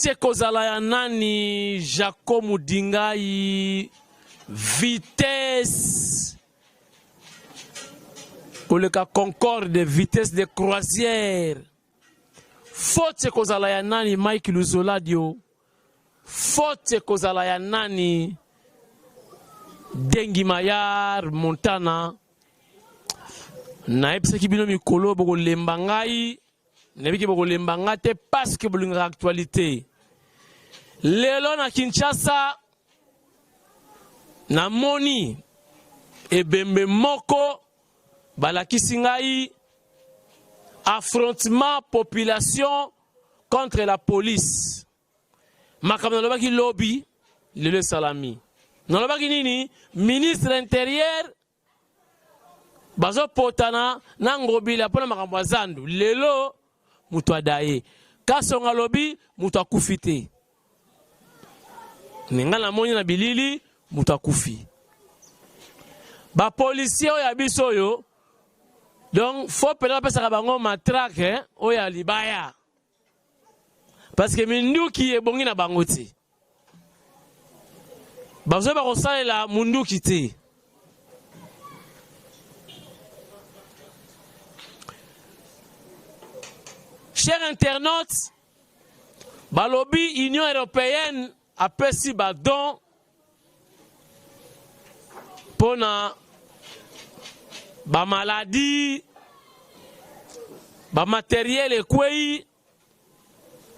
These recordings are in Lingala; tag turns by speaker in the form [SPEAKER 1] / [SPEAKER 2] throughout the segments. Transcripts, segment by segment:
[SPEAKER 1] Faute kozala ya nani Jacob Mudingai vitesse pour le cas Concorde vitesse de croisière. Faute kozala ya nani Mike Luzoladio. Faute kozala ya nani Dengi Mayar Montana. Na epsaki bino mikolo boko lembangai. Nebiki boko lembangate parce que bolinga actualité. Lelo na Kinshasa na moni ebembe moko balakisi ngai affrontement population contre la police. Makambo nalobaki lobby lelo salami. Nalobaki nini ministre intérieur bazo potana na ngobila pona makambo zandu lelo mutu adaye kasonga lobi mutu akufite ninga na moni na bilili mutu akufi ba policier oya biso yo donc faut pela pesa bango matraque oya libaya parce que minduki ebongi na bango ti bazo ba kosalela munduki ti. Chers internautes, balobi Union européenne a pesi badon pour ba maladie, ba matériel ekwei,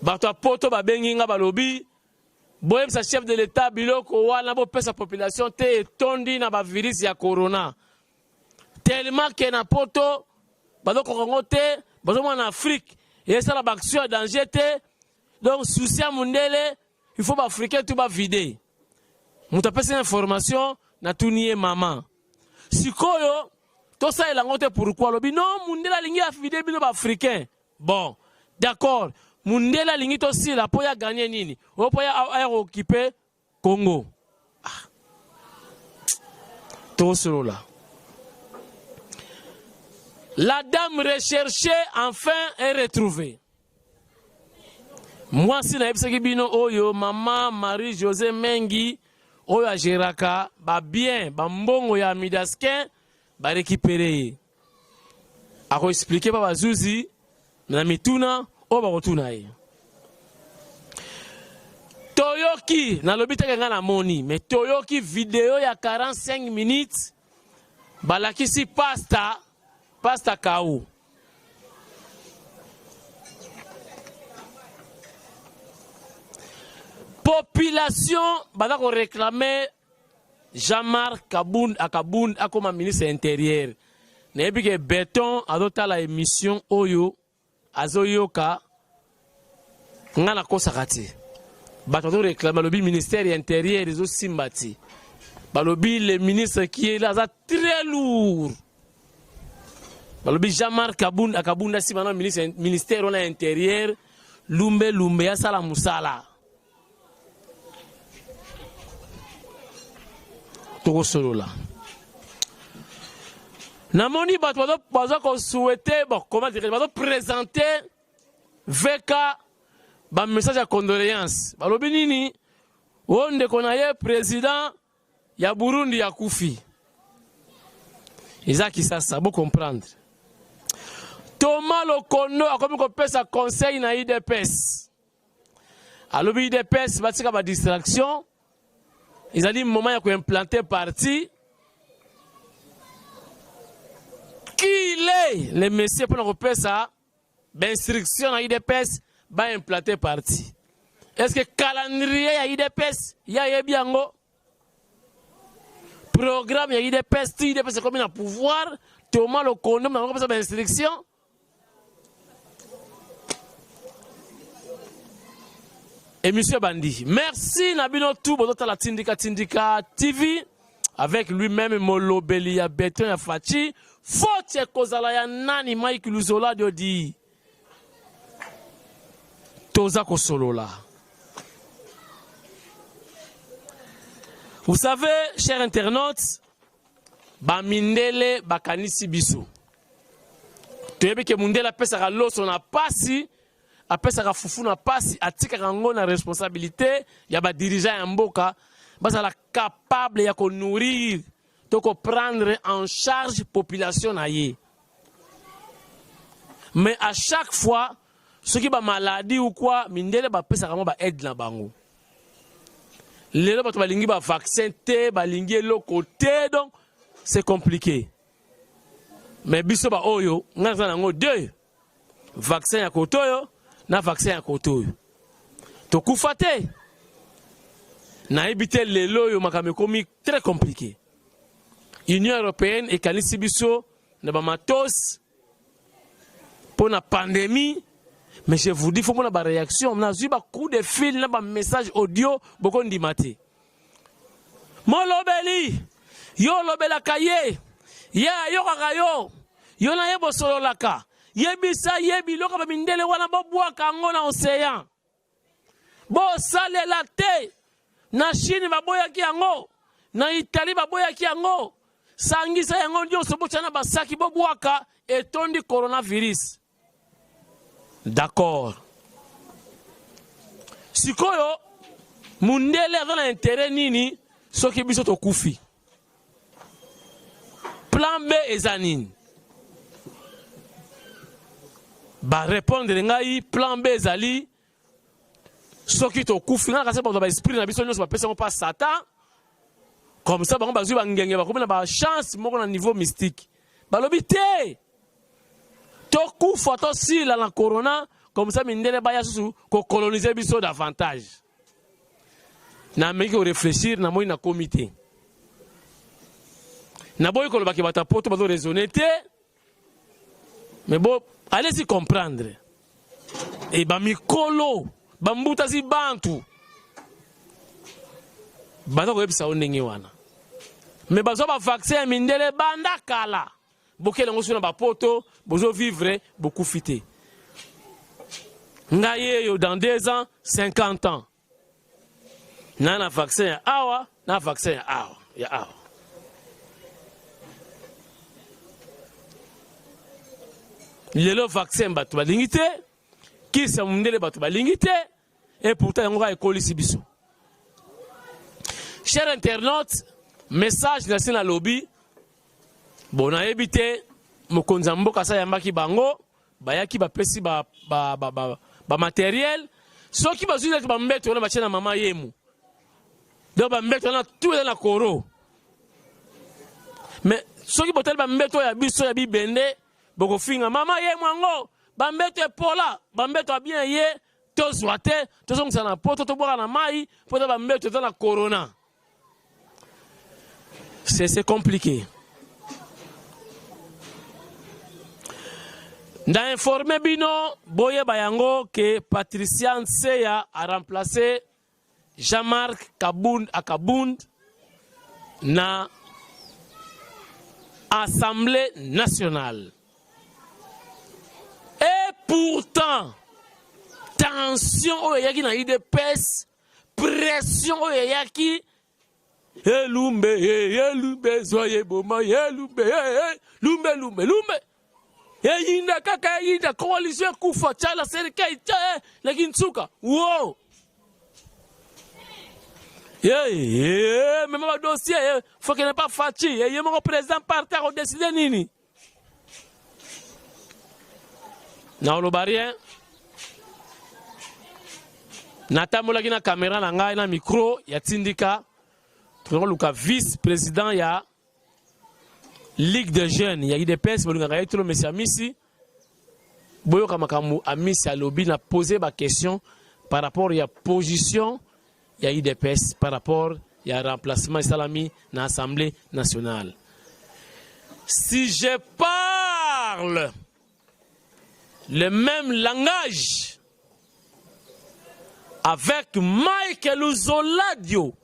[SPEAKER 1] ba to poto ba benginga balobi boyem sa chef de l'état biloko wana bo pesa population te tondi na ba virus ya corona. Tellement que na poto ba ko kongote bazo en Afrique. Et ça, la action est danger. Donc, souci à Mundele, il faut que l'Africain tout va vider. Nous avons cette information, na tout nié maman. Si koyo, tout ça est la honte pourquoi le non, Mundela lingi a vider bino Africain. Bon, d'accord. Mundela lingi aussi la poya gagner nini. O poya occuper Congo. Tout cela. La dame recherchée, enfin, est retrouvée. Moi, si na ebisaki bino oyo, maman Marie-José Mengi, oyo a Géraka, ba bien, ba mbongo ya Midaskin, ba récupérer. Ako expliquer pa bazuzi, na mituna, o ba kotuna ye. Toyoki, na lobita kenga na moni, mais Toyoki vidéo ya 45 minutes, balakisi pasta Kaou. Population bada ko réclamer Jean-Marc Kabound comme ministre intérieur. Nebi ke béton adota la émission oyo azoyoka ngana kosakati. Bato do réclamer le ministère intérieur des simbati. Balobi le ministre qui est là très lourd. Balobi Jean-Marc Kabunda si maintenant ministère de l'intérieur lumbe ya sala musala. Toko solo là. Namoni bazo ko souhaiter bon comment dire bazo présenter VK ba message de condoléances. Balobi nini onde konaye président ya Burundi ya kufi. Isaki sasa bo comprendre. Thomas Lokondo a comme un conseil na IDPS. Alors IDPS va tirer ma distraction. Ils ont dit moment il y a implanté parti. Qui est le messieurs pour nous repérer ça? D'instruction à IDPS va implanter parti. Est-ce que calendrier à IDPS y a bien go? Programme à IDPS, IDPS comme un pouvoir. Thomas Lokondo n'a pas d'instruction. Et monsieur Bandi, merci Nabino tout bonota la Tindika TV avec lui-même Molo Belia Beton ya Fachi Faute kozala ya nani Mike Luzoladio di Toza Kosolola. Vous savez, chers internautes, Bamindele Bakanisi Biso. Tu sais que Mundela pesa loso na pasi apesaka fufu na pasi atikaka yango na responsabilité ya ba dirigeant ya mboka bazala capable ya ko nourrir to ko prendre en charge population na ye. Mais à chaque fois ceux qui ba maladie ou quoi mindele ba pesaka mo ba aide na bango. Lelo bato balingi ba vaccin te balingi lo côté donc c'est compliqué. Mais biso ba oyo ngaza nango deux vaccin ya kotoyo na vaccin ya kotoyo to kufate na ebite lelo yo makame komi très compliqué. Union européenne et kanisi biso na ba matos pour la pandémie. Mais je vous dis, il faut que la réaction. On a eu un coup de fil, un message audio, beaucoup de maté. Mon lobeli, yo lobela kaye, ya yo kakayo, yo na yebo solo laka, yebisa yebi loka ba mindele wana bo bwa kango na océan. Bo sale la te, na Chine ba boya ki yango, na Italie ba boya ki yango, sangisa yango ndio sobo chana basaki bo bwaka etondi coronavirus. D'accord. Sikoyo, mundele a intérêt nini, so ki biso to kufi. Plan B ezanine. Ba répondre ngai, plan B ezali, so ki to kufi, nga kase ba esprit na biso nyonso ba pesa mo pas Satan. Comme ça, ba bazui ba ngenge ba komi na ba chance moko na niveau mystique. Ba lobi te. Toku photo si la corona comme ça mindele baya susu ko coloniser biso davantage. Na meki ko réfléchir na moi na comité. Na boy ko lobaki bata poto bazo raisonner te. Mais bon, allez-y comprendre. Et ba mikolo, ba mbuta si bantu. Bazo ko ebisa ondenge wana. Mais bazo ba vaccin mindele banda kala. Bokele ngo suna ba poto, bozo vivre beaucoup fité. Ngaye yo dans 2 ans, 50 ans. Na vaccin ya awa, na vaccin ya awa, ya awa. Lelo vaccin batu balingité, qui sa mundele batu balingité et pourtant on va école biso. Chers internautes, message na sina lobby. Bon, na ebité mokonza mboka sa yambaki bango bayaki bapesi ba matériel soki bazuli ba mbeto na bachena mama yemu donc ba mbeto na tout na koro mais soki botel ba mbeto ya biso ya bibende boko finga mama yemu ngo ba mbeto epola ba mbeto bien ye to zwate to zongsa na poto to boka na mai poto ba mbeto na corona c'est compliqué. Nda informé bino boye bayango que Patricia Nseya a remplacé Jean-Marc Akabound na Assemblée nationale. Et pourtant, tension au yaki na IDPS, pression au yaki, Lumbe, soyez boma, Lumbe. Yinda kaka yinda coalition kufa chala serikali lakini tsuka wow même le dossier faut qu'il n'est pas fatigué mon président parti a décidé nini na lo barien natamola kina caméra na ngai na micro ya tindika trongo luka vice président ya Ligue de jeunes, il y a eu des personnes qui ont été monsieur Amisi. Boyo Kamakamu Amisi a lobby n'a posé ma question par rapport à la position, il y a eu des personnes par rapport à remplacement Salami dans l'Assemblée nationale. Si je parle le même langage avec Michael Luzoladio,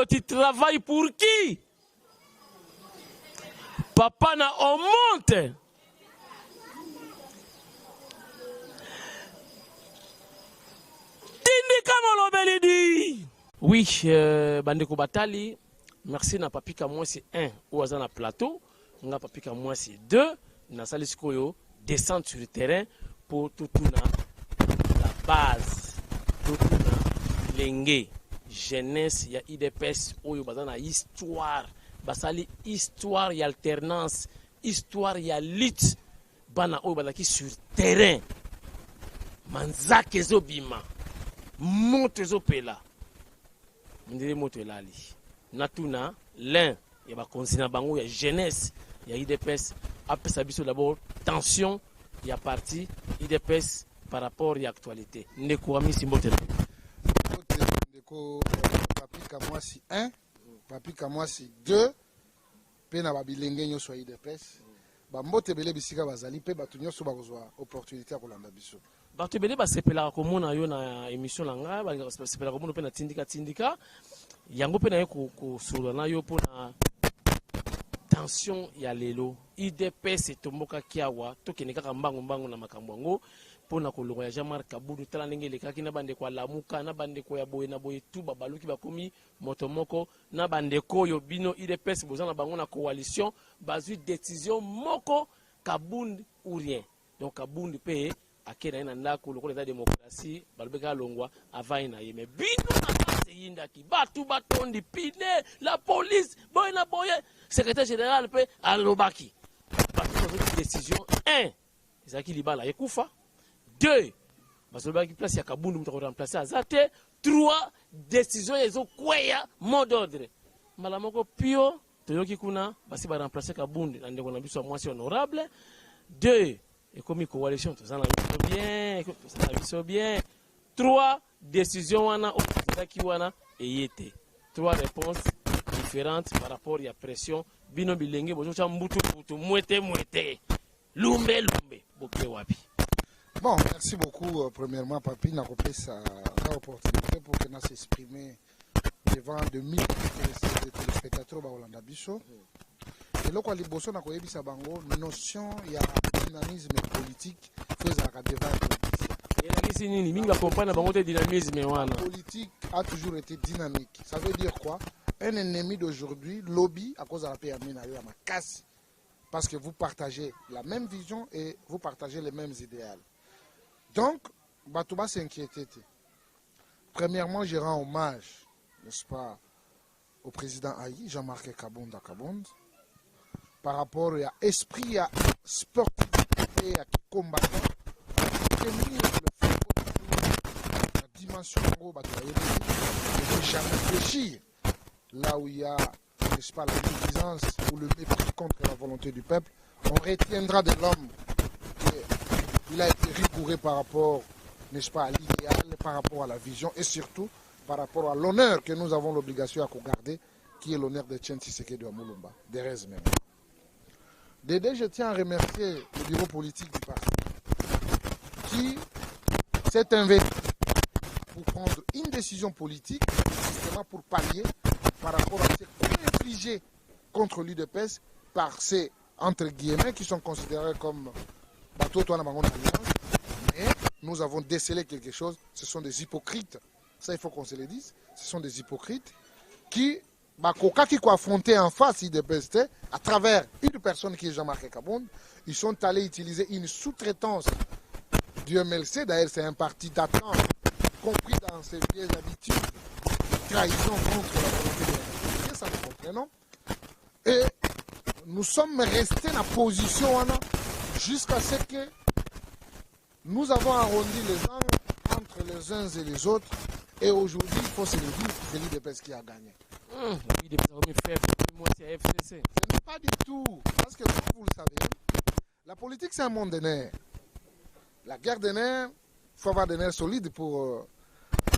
[SPEAKER 1] tu travailles pour qui? Papa na on monte. Tindika molobelidi. Oui, bandeko batali, merci na papika moi c'est 1 ou azana plateau, na papika moi c'est 2, na sali sikoyo descendre sur le terrain pour tout la base, tout l'engé, jeunesse, il y a IDPS, oyo bazana histoire, basali histoire, il y a alternance, histoire, il y a lutte, bana oyo bazaki sur terrain, manzake ezobima, moto ezopela, ndire moto elali, natuna l'un, il y a consina bango, il y a jeunesse, il y a IDPS, après ça biso d'abord tension, il y a parti IDPS par rapport à l'actualité. Ndeko ami simbote.
[SPEAKER 2] Ndeko papi kamwasi 1, papi kamwasi 2, pe na babilenge nyonso ya IDPS. Ba mbote bele bisika bazali pe batu nyonso bakozwa opportunité ya kolanda biso.
[SPEAKER 1] Bato bele basepelaka komona yo na émission na nga, basepelaka komona pe na tindika. Yango pe na yo kosolola na yo pona tension ya lelo IDPS etomboka kiawa tokende kaka mbangu na makambo yango pona kolongo ya Jean-Marc Kabudu tala ndenge lekaki na bandeko ya lamuka na bandeko ya boye na boye tu babaluki bakomi motomoko na bandeko yo bino IDPS bozana bango na coalition bazui décision moko Kabundi ou rien donc Kabundi pe akena na ndako lokola za démocratie balobeka longwa avai na ye mais bino na base yindaki batu batondi pine la police boye na boye secrétaire général pe alobaki batu décision 1 ezaki libala ekufa 2 basolobaki place ya Kabundu mutu remplacer azate 3 décision ezo kweya mot d'ordre mbala moko pio toyoki kuna basi ba remplacer Kabundu na ndeko na biso mwasi honorable 2 et comme coalition tout ça na bien 3 décisions wana qui wana eyete 3 réponses différentes par rapport à la pression bino bilenge bozo cha mbutu mwete lumbe boke wapi.
[SPEAKER 2] Bon, merci beaucoup premièrement papi na kopé ça opportunité pour que nous s'exprimer devant 2000 téléspectateurs ba Holanda biso. Et là, quand les bossons ont koyebisa bango notion il y a dynamisme politique faisant la débat politique a toujours été dynamique. Ça veut dire quoi? Un ennemi d'aujourd'hui lobby à cause de la paix à ma casse parce que vous partagez la même vision et vous partagez les mêmes idéaux. Donc, Batouba s'inquiétait. Premièrement, je rends hommage, n'est-ce pas, au président Aïe, Jean-Marc Kabound par rapport à l'esprit sportif et à combattant, la dimension gros, il ne faut jamais réfléchir là où il y a, n'est-ce pas, la divisance ou le mépris contre la volonté du peuple. On retiendra de l'homme qu'il a été rigoureux par rapport, n'est-ce pas, à l'idéal, par rapport à la vision et surtout par rapport à l'honneur que nous avons l'obligation à garder, qui est l'honneur de Tien Tshisekedi de Mulumba, Derez même. Dédé, je tiens à remercier le bureau politique du parti qui s'est investi pour prendre une décision politique, justement pour pallier par rapport à ces coups infligés contre l'UDPS par ces, entre guillemets, qui sont considérés comme bateau toana bangon alliance. Mais nous avons décelé quelque chose, ce sont des hypocrites, ça il faut qu'on se le dise, ce sont des hypocrites qui affronté en face IDPS à travers une personne qui est Jean-Marc Kabound, ils sont allés utiliser une sous-traitance du MLC, d'ailleurs c'est un parti d'attente, compris dans ses vieilles habitudes, trahison contre la volonté de la République, ça nous comprenons. Et nous sommes restés dans la position jusqu'à ce que nous avons arrondi les angles entre les uns et les autres, et aujourd'hui, il faut se le dire, c'est l'IDPS qui a gagné. Ce n'est pas du tout, parce que comme vous le savez, la politique c'est un monde de nerfs. La guerre des nerfs, il faut avoir des nerfs solides pour,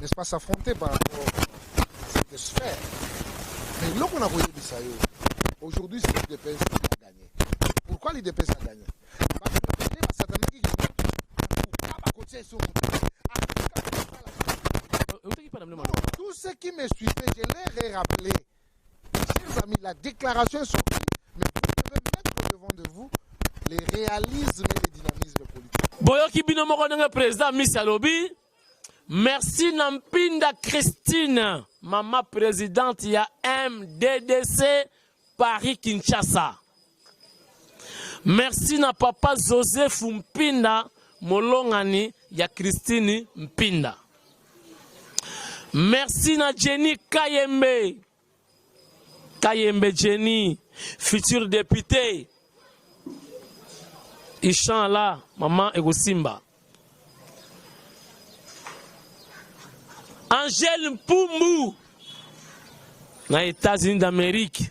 [SPEAKER 2] n'est-ce pas, s'affronter par rapport à cette sphère. Mais là qu'on a voyé aujourd'hui, c'est l'IDPS qui a gagné. Pourquoi l'IDPS a gagné? Parce que tous ceux qui me suivaient, je leur ai rappelé, chers amis, la déclaration est sortie, mais vous devez mettre devant de vous les réalismes et les dynamismes politiques.
[SPEAKER 1] Boyoki Binomo président Missalobi, merci Nampinda Christine, maman présidente, il y a MDDC Paris-Kinshasa. Merci na papa Joseph Mpinda, molongani ya Christine Mpinda. Merci na Jenny Kayembe. Kayembe Jenny, futur député. Inch'Allah, maman Egosimba. Angèle Mpumbu, dans les États-Unis d'Amérique.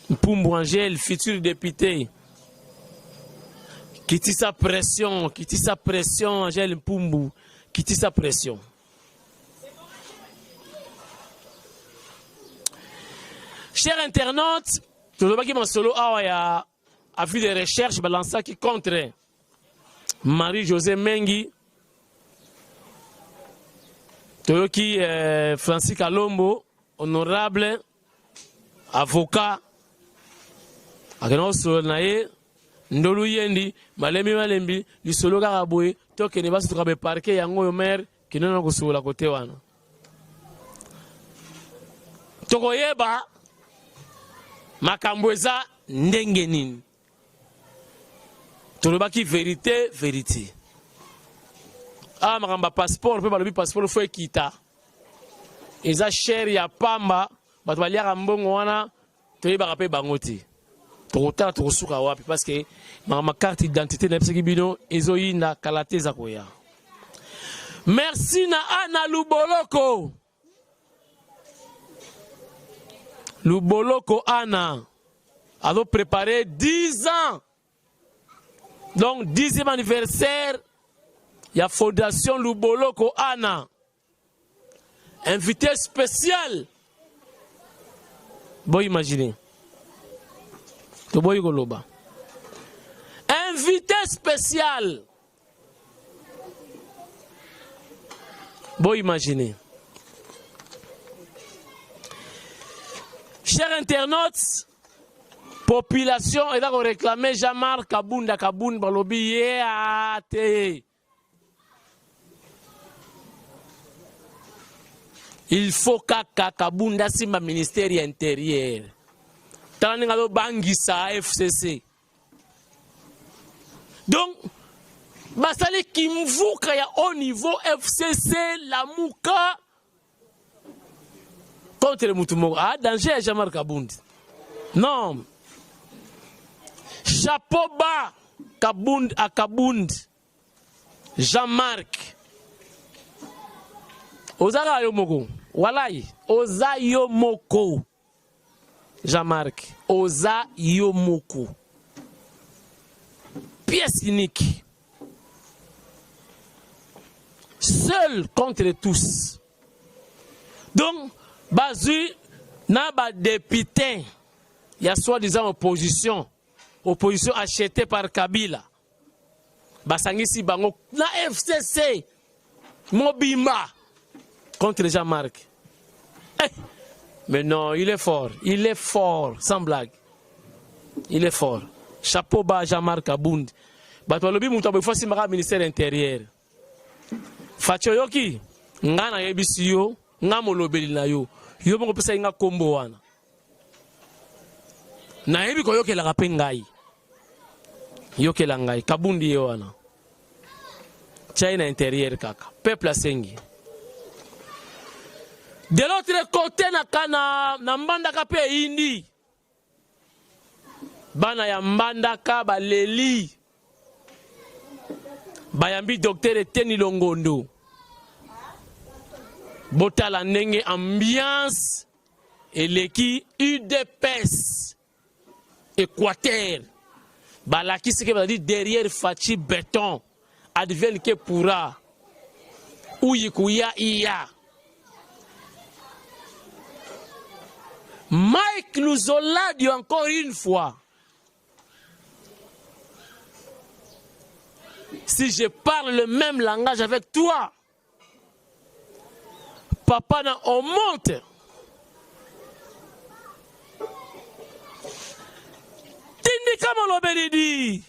[SPEAKER 1] Mpumbu Angèle, futur député. Qui tisse sa pression, Angèle Mpumbu, qui tisse sa pression. Chers internautes, tout le monde qui m'a solo a vu des recherches balançant qui contre Marie-Josée Mengi, tout qui Francis Kalombo, honorable avocat, akena solo nae ndolu yendi malembi li solo karaboye to kene basu to kabe parquet yango yo maire kinona ko solo côté wana to koyeba makambo eza ndenge nini tolobaki vérité makambo passeport pe balobi passeport fo ekita eza cher ya pamba bato baliaka mbongo wana toyebaka pe bango te tokotala tokosuka wapi parce que ma carte d'identité na pesaki bino ezoyinda kala te eza koya. Merci na Ana Luboloko Anna a préparé 10 ans. Donc 10e anniversaire, il y a Fondation Luboloko Anna. Invité spécial. Bon, imaginez. Invité spécial. Bon, imaginez. Chers internautes, population est d'accord réclamer Jean-Marc Kabunda Balobi te. Il faut que Kabunda simba ministère intérieur. Taningalo bangisa FCC. Donc, basali kimvuka ya au niveau FCC la muka contre le Moutoumou. Ah, danger à Jean-Marc Kabundi. Non. Chapeau bas Kabundi à Kabundi. Jean-Marc. Ozara Yomoko. Walai. Oza Yomoko. Jean-Marc. Oza Yomoko. Pièce unique. Seul contre tous. Donc, Bazui n'a pas député. Il y a soi-disant opposition. Opposition achetée par Kabila. Basangisi Bango. La FCC. Mobimba. Contre Jean-Marc. Eh. Mais non, il est fort. Il est fort. Sans blague. Il est fort. Chapeau bas Jean-Marc Abound. Batolobi Moutabe Fossi Mara ministère intérieur. Fatio Yoki. Ngana Yebisiyo. Ngamolobeli na yo. Yo mo pesa nga kombo wana. Na yebi ko yoke la kapengai. Yoke la ngai Kabundi yo wana. China intérieur kaka. Peuple asengi. De l'autre côté na mbandaka pe indi. Bana ya mbandaka baleli. Bayambi docteur Eteni Longondo. Botala ndenge ambiance eleki UDPS Équateur balaki ce que va dire derrière Fachi béton advienne que pourra uyikuya iya Mike Luzola dit encore une fois, si je parle le même langage avec toi, papa, on monte. Tindi comme on l'a dit.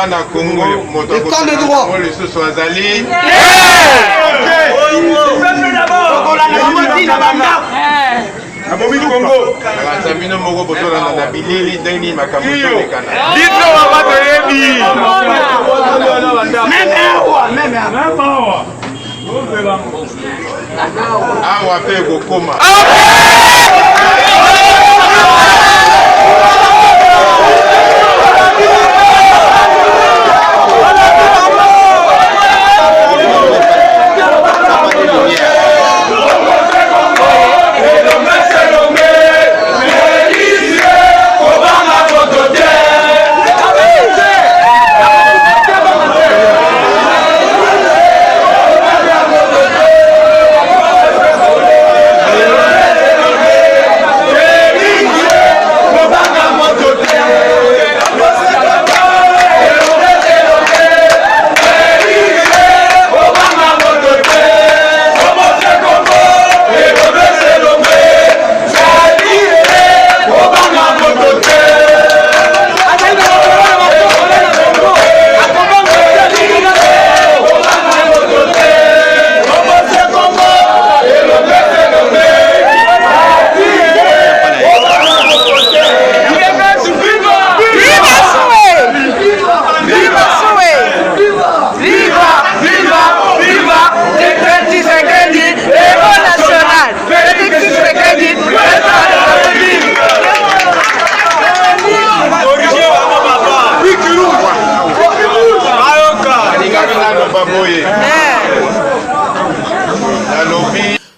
[SPEAKER 3] bana Congo moto
[SPEAKER 4] état de droit
[SPEAKER 3] les sous azali
[SPEAKER 5] Abomi Congo.
[SPEAKER 3] Sabino moko botola na bilili ndeni makambo tolekana.
[SPEAKER 5] Dito wa batoyebi.
[SPEAKER 4] même
[SPEAKER 3] Awa pe kokoma.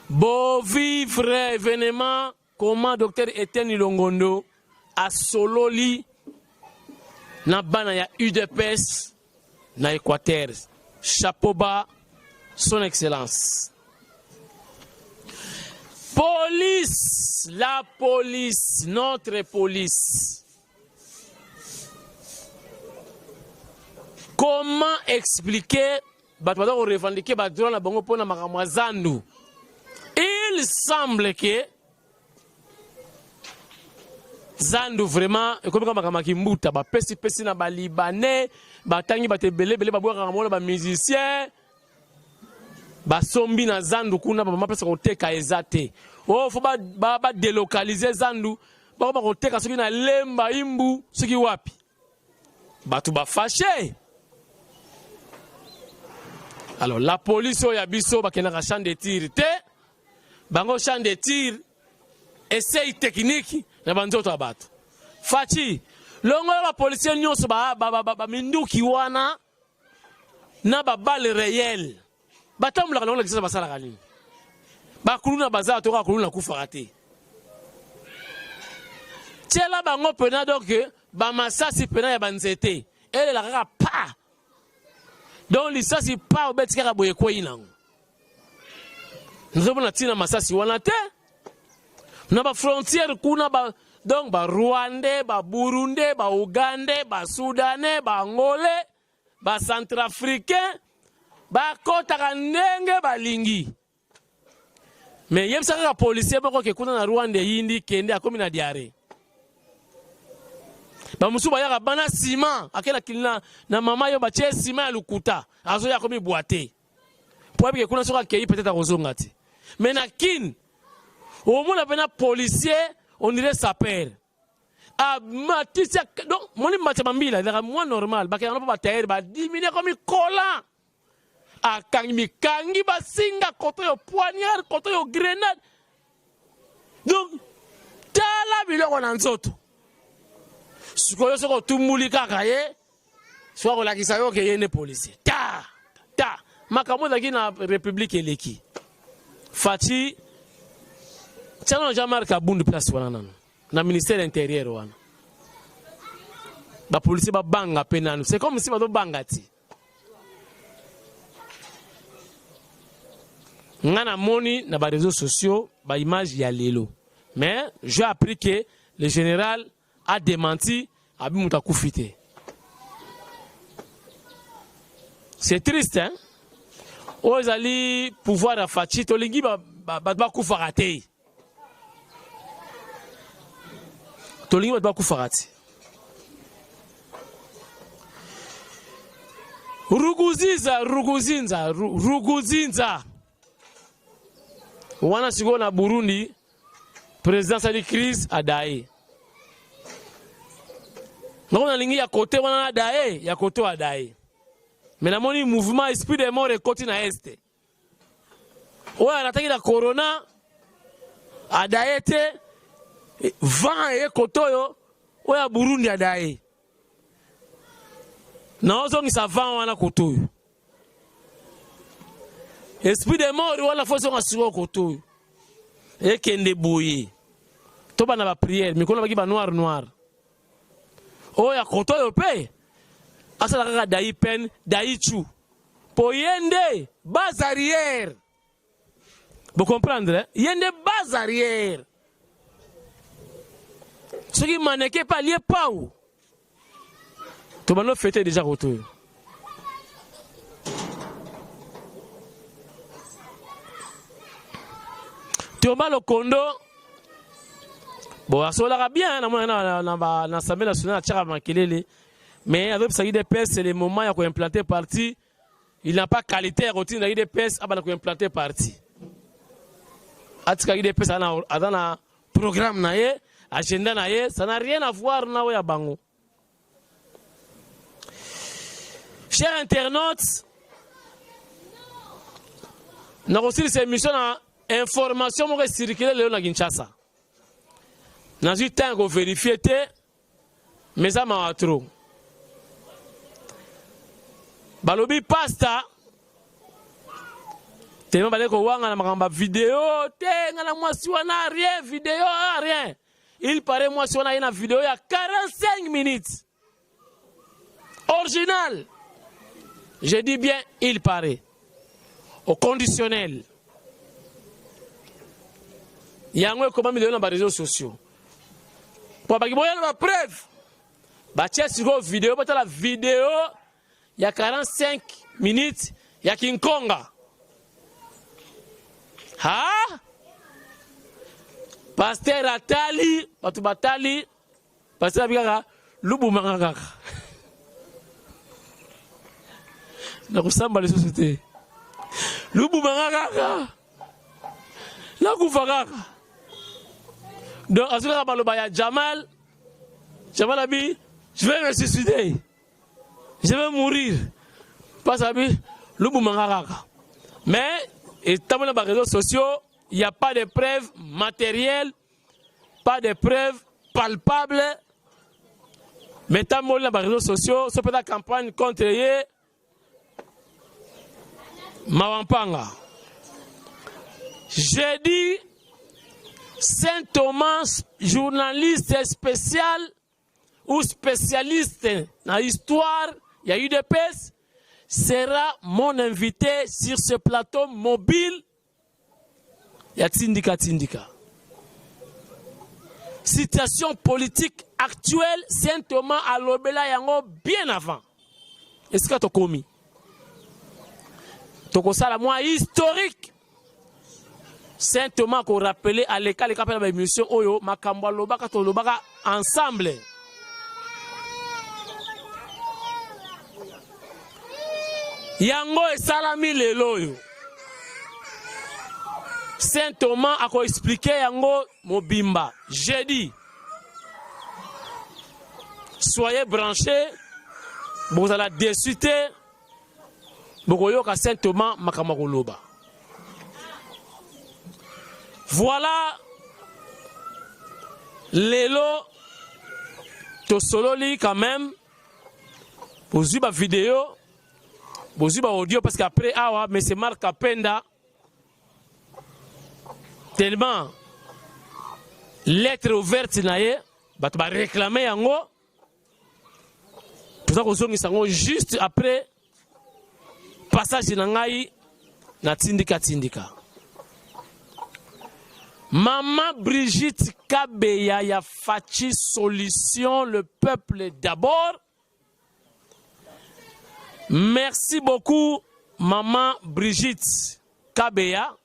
[SPEAKER 1] Beau vivre événement, comment docteur Etienne Longondo a sololi na bana ya UDPS na Équateur. Chapeau bas, son excellence. Police, la police, notre police. Comment expliquer bato revendiquer droit na bango pona makambo zandu? Il semble que zandu vraiment comme makambo kimbuta ba pesi na ba libanais batangi batebele bele babwaka mona ba musicien ba sombi na zandu kuna ba mapesa ko teka ezate. Oh faut ba délocaliser zandu ba ko teka soki na lemba imbu soki wapi batu ba fâché. Alors la police oya biso bakena champ de tir te bango champ de tir essaye technique na banzoto abato fachi longo ba policier nyonso ba minduki wana na ba balle réel batamula kana ngisa basala kanini ba kuluna bazala to ka kuluna kufarate tiela bango pena donc ba masasi pena ya banzete ele la kaka pa. Donc l'issasi pas au bête kaka boye ko inango. Nous avons tina masasi wana te. Na ba frontière kuna ba donc ba Rwandais, ba Burundais, ba Ougandais, ba Soudanais, ba Angolais, ba Centrafricain, ba kota kanenge ba lingi. Mais yem saka policier bako ke kuna na Rwanda yindi kende akomi na diarrhée. Ba musuba yaka bana ciment akela kilina na mama yo bache ciment ya lukuta azo ya komi boite pour que kuna soka kei peut-être kozonga ti mais na kin au moins la bena policier on dirait sapeur a matisia donc moni matema mbila la moi normal ba kana ba taire ba diminuer comme collant a kangi kangi ba singa koto yo poignard koto yo grenade donc tala biloko na nzoto. Sikoyo soko tumuli kaka ye soko la kisayo ke yene policier ta makambo da na république eleki fati tchano jamar ka bundu place wana nanu na ministère intérieur wana ba policier ba banga penanu c'est comme si ba do bangati ngana moni na ba réseaux sociaux ba image ya lelo mais j'ai appris que le général a démenti Abimuta Koufite. C'est triste, hein? Aux alliés pouvoir à Fachi, Tolingi ba Koufarate. Tolingi ba Koufarate. Ruguzinza. Wana sigo na Burundi, président sali crise adaye. Non na lingi ya côté wana adaye, ya côté adaye. Mais na moni mouvement esprit de mort et côté na est. Oya anataki la corona adaye te vent e kotoyo oya Burundi adaye. Na ozo ni sa vent wana kotoyo. Esprit de mort wala foso ngasigo kotoyo. E kende boye. Toba na ba prière, mikolo baki ba noir. Oya kotoyo pe. Asa la dayi pen, dayi chou. Poyende base arrière. Vous comprenez? Il y a des bases arrière. Ce qui manquait pas lié pas où. Tout le monde fait déjà retour. Thomas le Kondo. Bon, ça l'a bien. Na l'Assemblée nationale tchara makelele. Mais avec ça des pèses, c'est le moment où il a implanté parti. Il n'a pas qualité routine dans des pèses, il a implanté parti. Atika ide pesa na adana programme na ye agenda na ye ça n'a rien à voir na ya bango. Chers internautes, na aussi cette émission na information mo circuler le na Kinshasa. Na eu temps ko vérifier té mais ça m'a trop. Balobi pasta tellement balé ko wanga na makamba vidéo te ngana mwasi wana rien vidéo rien. Il paraît mwasi wana ina vidéo ya 45 minutes. Original. Je dis bien il paraît. Au conditionnel. Yango comment milieu na réseaux sociaux. Pour ba kiboya na preuve. Ba tia siko vidéo bata la vidéo ya 45 minutes ya King Konga. Ha? Pasteur Atali, Batu Batali, Pasteur Abigara, Lubu Mangaka. Na kusamba les sociétés. Lubu Mangaka. La Koufagaka. Donc, à ce moment-là, Jamal Abi, je vais me suicider. Je vais mourir. Pas Abi, Lubu Mangaka. Mais, et dans les réseaux sociaux, il n'y a pas de preuves matérielles, pas de preuves palpables. Mais dans les réseaux sociaux, c'est la campagne contre Mawampanga. J'ai dit, Saint Thomas, journaliste spécial ou spécialiste dans l'histoire, il y a eu des pèses, sera mon invité sur ce plateau mobile. Il y a Tindika. Situation politique actuelle, Saint Thomas a l'obéla yango bien avant. Est-ce que tu as commis? Tu as la moi historique. Saint Thomas qu'on rappelé à l'école de l'émission Oyo, Makamba Lobaka to Lobaka ensemble. Yango et salami lelo. Saint Thomas a expliqué yango mobimba. J'ai dit, soyez branchés, vous allez discuter, vous allez Saint Thomas Makamagoloba. Voilà lelo to sololi quand même. Vous avez une vidéo. Vous avez audio parce qu'après, mais c'est Marc Apenda. Tellement, lettre ouverte, tu vas réclamer en haut. Pour ça, vous avez juste après, passage de Nangaï, na Tindika. Maman Brigitte Kabeya, ya Fachi Solution, le peuple d'abord. Merci beaucoup, Maman Brigitte Kabeya.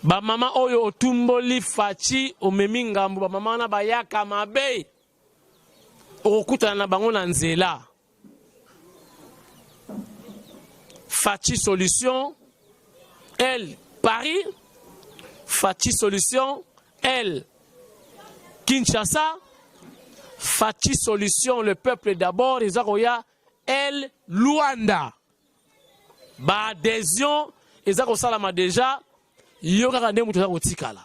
[SPEAKER 1] Ba maman oyo otumboli Fachi omemingambo ba mama na bayaka mabe okuta na bango na nzela. Fachi Solution, L. Paris, Fachi Solution, L. Kinshasa, Fachi Solution, le peuple d'abord, Ezakoya, L. Luanda. Ba adhésion, Ezako Salama déjà, Yoga Kande Moutoza Otikala.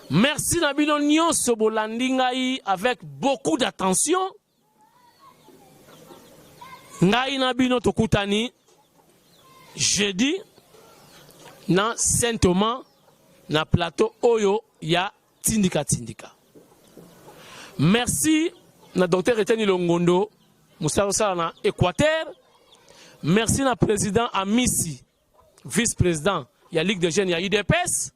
[SPEAKER 1] Merci Nabino Nyonso Bolandingai avec beaucoup d'attention. Ngai Nabino Tokutani, jeudi, na Saint-Thomas, na plateau Oyo, ya Tindika Tindika. Merci na docteur Etienne Longondo, Moussa na Équateur. Merci na président Amissi, vice-président, il y a Ligue des Jeunes, il y a UDPS.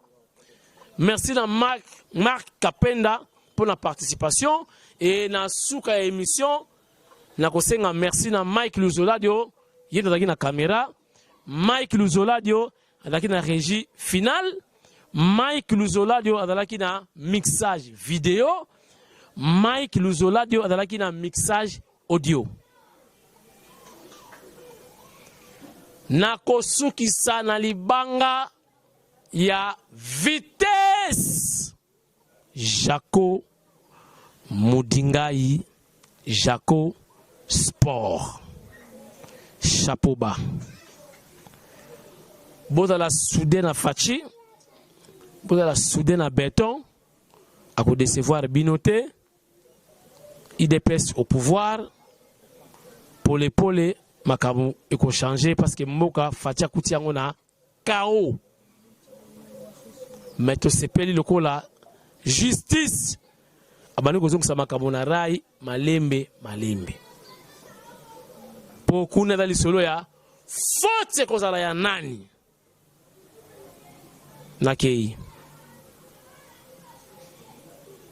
[SPEAKER 1] Merci na Marc Kapenda pour la participation. Et na souka émission, na kosenga merci na Mike Luzoladio, il y a na caméra. Mike Luzoladio, il y a na régie finale. Mike Luzoladio, il y a na mixage vidéo. Mike Luzoladio, il y a na mixage audio. Nakosuki sana libanga ya vitesse Jaco Moudingai Jaco Sport chapeau bas boza la soudaine à Fachi boza la soudaine à béton à coup décevoir Binoté IDPS au pouvoir pour les Makamu eko changer parce que Moka Fatia Koutiango na KO. Mais to sepeli loko la justice. Abani kozonga sa Makamu na rai malembe. Po kuna dali solo ya fote kozala ya nani. Nakei.